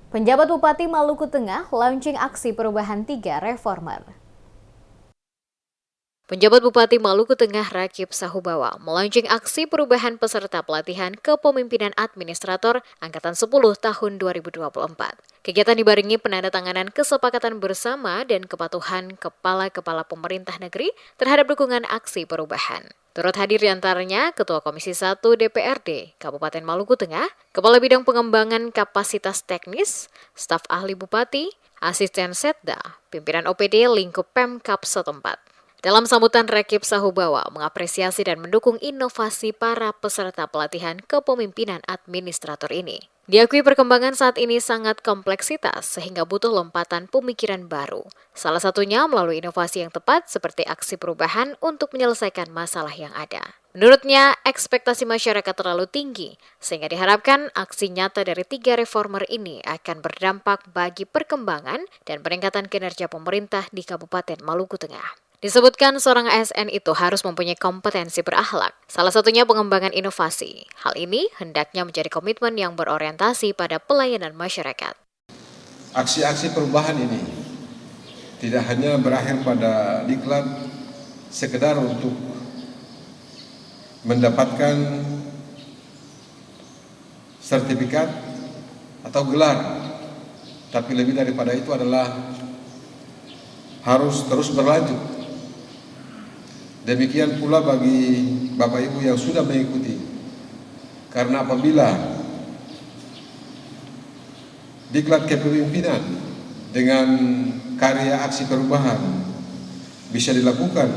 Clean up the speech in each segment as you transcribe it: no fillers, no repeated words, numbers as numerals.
Penjabat Bupati Maluku Tengah launching aksi perubahan 3 reformer. Penjabat Bupati Maluku Tengah Rakib Sahubawa melaunching aksi perubahan peserta pelatihan kepemimpinan administrator Angkatan 10 tahun 2024. Kegiatan dibarengi penandatanganan kesepakatan bersama dan kepatuhan kepala-kepala pemerintah negeri terhadap dukungan aksi perubahan. Turut hadir diantaranya Ketua Komisi 1 DPRD Kabupaten Maluku Tengah, Kepala Bidang Pengembangan Kapasitas Teknis, staf ahli Bupati, asisten Setda, pimpinan OPD lingkup Pemkab setempat. Dalam sambutan, Rakib Sahubawa mengapresiasi dan mendukung inovasi para peserta pelatihan kepemimpinan administrator ini. Diakui perkembangan saat ini sangat kompleksitas sehingga butuh lompatan pemikiran baru. Salah satunya melalui inovasi yang tepat seperti aksi perubahan untuk menyelesaikan masalah yang ada. Menurutnya, ekspektasi masyarakat terlalu tinggi sehingga diharapkan aksi nyata dari 3 reformer ini akan berdampak bagi perkembangan dan peningkatan kinerja pemerintah di Kabupaten Maluku Tengah. Disebutkan seorang ASN itu harus mempunyai kompetensi berakhlak, salah satunya pengembangan inovasi. Hal ini hendaknya menjadi komitmen yang berorientasi pada pelayanan masyarakat. Aksi-aksi perubahan ini tidak hanya berakhir pada diklat sekedar untuk mendapatkan sertifikat atau gelar, tapi lebih daripada itu adalah harus terus berlanjut. Demikian pula bagi Bapak Ibu yang sudah mengikuti, karena apabila diklat kepemimpinan dengan karya aksi perubahan bisa dilakukan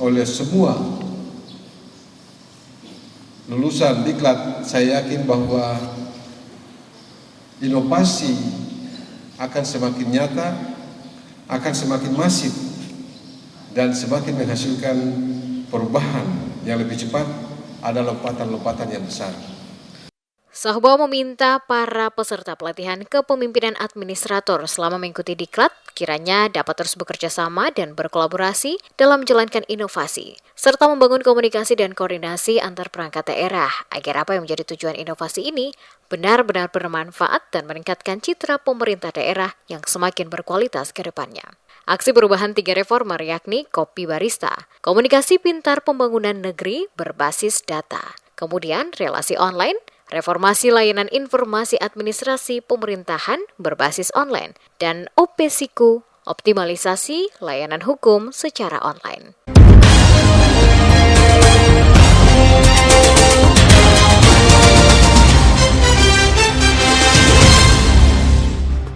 oleh semua lulusan diklat, saya yakin bahwa inovasi akan semakin nyata, akan semakin masif, dan semakin menghasilkan perubahan yang lebih cepat, ada lompatan-lompatan yang besar. Sahubawa meminta para peserta pelatihan kepemimpinan administrator selama mengikuti diklat kiranya dapat terus bekerja sama dan berkolaborasi dalam menjalankan inovasi, serta membangun komunikasi dan koordinasi antar perangkat daerah agar apa yang menjadi tujuan inovasi ini benar-benar bermanfaat dan meningkatkan citra pemerintah daerah yang semakin berkualitas ke depannya. Aksi perubahan 3 reformer yakni Kopi Barista, Komunikasi Pintar Pembangunan Negeri berbasis data, kemudian relasi online, reformasi layanan informasi administrasi pemerintahan berbasis online, dan OPSIKU, optimalisasi layanan hukum secara online.